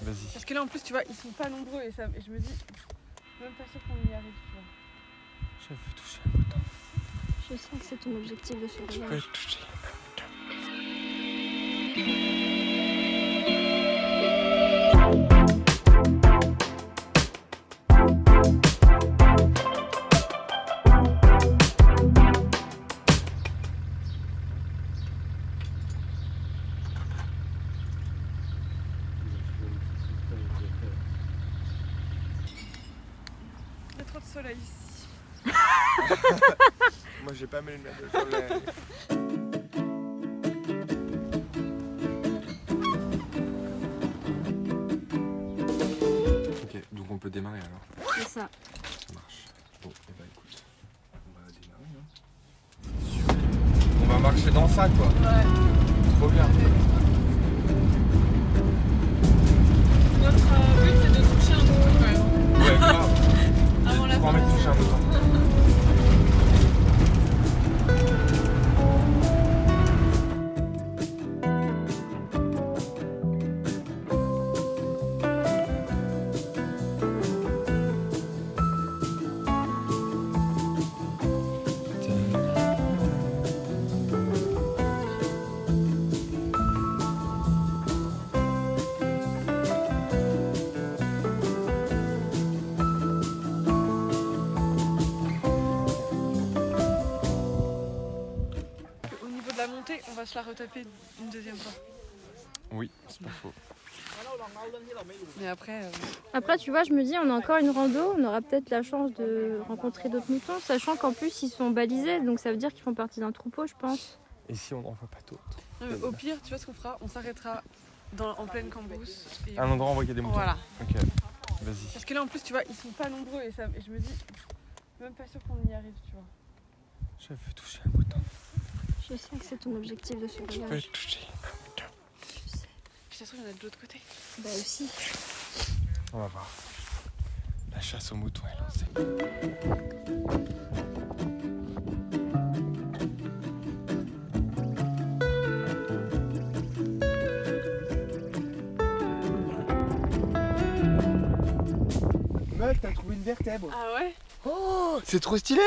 Vas-y. Parce que là en plus tu vois ils sont pas nombreux et je me dis même pas sûr qu'on y arrive tu vois. Je veux toucher un bouton. Je sens que c'est ton objectif de ce Je voyage. peux toucher un bouton. Il y a trop de soleil ici. Moi j'ai pas mes lunettes de soleil. Ok, donc on peut démarrer alors. C'est ça. Ça marche. Bon, et bah écoute, on va démarrer. Hein. On va marcher dans ça quoi. Ouais. Trop bien. Notre but c'est de toucher un mouton quand même. Ouais, grave. Avant la J'ai trop fin envie de de toucher un saison. bouton. Au niveau de la montée, on va se la retaper une deuxième fois. Oui, c'est pas faux. Mais après, Après, tu vois, je me dis, on a encore une rando, on aura peut-être la chance de rencontrer d'autres moutons, sachant qu'en plus, ils sont balisés, donc ça veut dire qu'ils font partie d'un troupeau, je pense. Et si on n'en voit pas d'autres? non, mais au pire, tu vois ce qu'on fera? On s'arrêtera en pleine cambrousse. Et Un endroit où on voit qu'il y a des moutons. voilà. Ok, vas-y. Parce que là en plus, tu vois, ils sont pas nombreux et je me dis même pas sûr qu'on y arrive, tu vois. Je veux toucher un bouton. Je sens que c'est ton objectif de ce Je peux voyage. toucher un bouton. Puis ça se trouve, il y en a de l'autre côté. Bah aussi. On va voir. La chasse aux moutons est lancée. Meuf, t'as trouvé une vertèbre. Ah ouais? Oh, c'est trop stylé.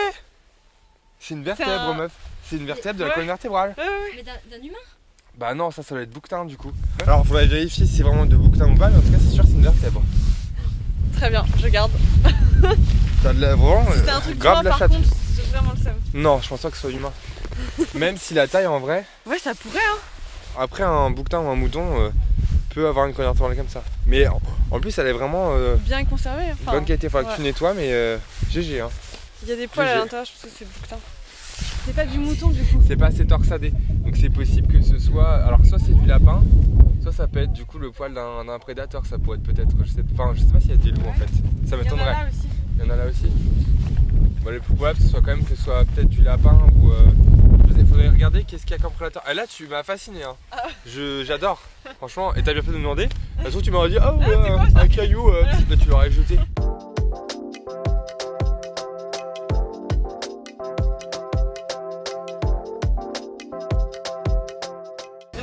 C'est une vertèbre, un- meuf. C'est une vertèbre de la Ouais. colonne vertébrale. Ouais, ouais. Mais d'un humain? Bah non, ça doit être bouquetin du coup. Alors faudrait vérifier si c'est vraiment de bouquetin ou pas, mais en tout cas c'est sûr que c'est une vertèbre. Très bien, je garde. T'as de la vraiment Si c'est un truc grave humain, de la par chatte. contre, j'ai vraiment le seum. Non, je pense pas que ce soit humain. Même si la taille en vrai, Ouais, ça pourrait, hein. après un bouquetin ou un mouton peut avoir une colonne vertébrale comme ça. Mais en plus elle est vraiment Bien conservé. Enfin, bonne qualité, faudra que tu ouais. nettoies mais GG hein. Il y a des poils à GG. l'intérieur, je pense que c'est bouquetin. C'est pas du mouton du coup. C'est pas assez torsadé. Donc c'est possible que ce soit. Alors soit c'est du lapin, soit ça peut être du coup le poil d'un prédateur, ça pourrait être peut-être. Je sais pas s'il y a des loups en fait. Ça Il y en a m'étonnerait. là aussi. Il y en a là aussi. Bon, le plus probable, ce soit quand même que ce soit peut-être du lapin ou. Il faudrait regarder qu'est-ce qu'il y a comme prédateur. Et là, tu m'as fasciné. Hein. J'adore. Franchement, et t'as bien fait de me demander. De toute façon, tu m'aurais dit, ah ouais, c'est quoi, ça un caillou, là, tu l'aurais jeté.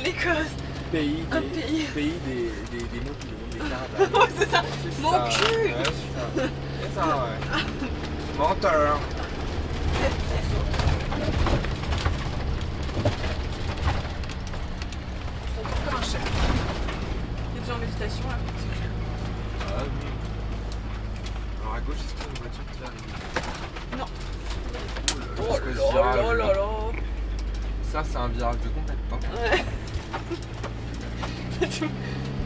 L'Écosse, Pays comme pays. des moutons, des caravanes. Ouais, c'est ça. Mon ça, cul. Ouais, c'est ça. C'est ça, ouais. Menteur. On sent comme un chef. Il est déjà en méditation là. Ah oui. Alors à gauche, est-ce qu'il y a une voiture qui va arriver? Non. Oh là là là. Ça, c'est un virage de complète. Hein. Ouais.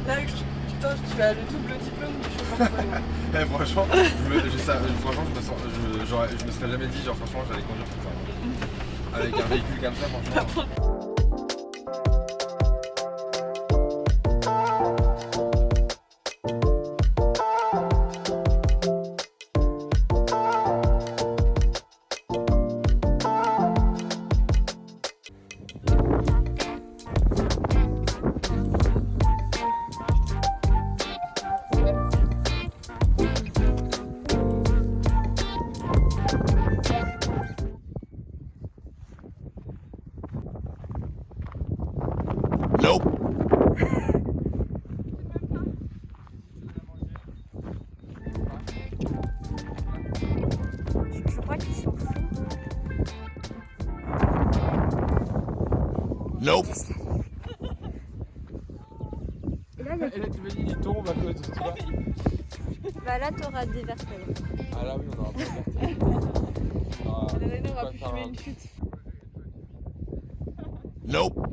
Là, putain, tu as le double diplôme du chauffeur. Eh, franchement, je me serais jamais dit, genre franchement, j'allais conduire comme ça. Avec un véhicule comme ça, franchement. Nope. Et là, il y a- Et là, tu me dis, il tombe à cause de toi. bah là, t'auras des vertèbres. Ah là, oui, on aura pas de vertige. On aura pu faire filmer un- une chute. Nope.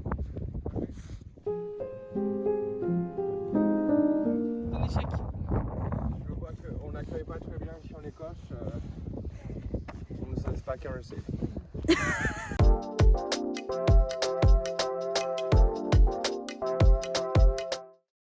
Un échec. Je vois qu'on n'accueille pas très bien ici en Écosse. On ne se laisse pas caresser.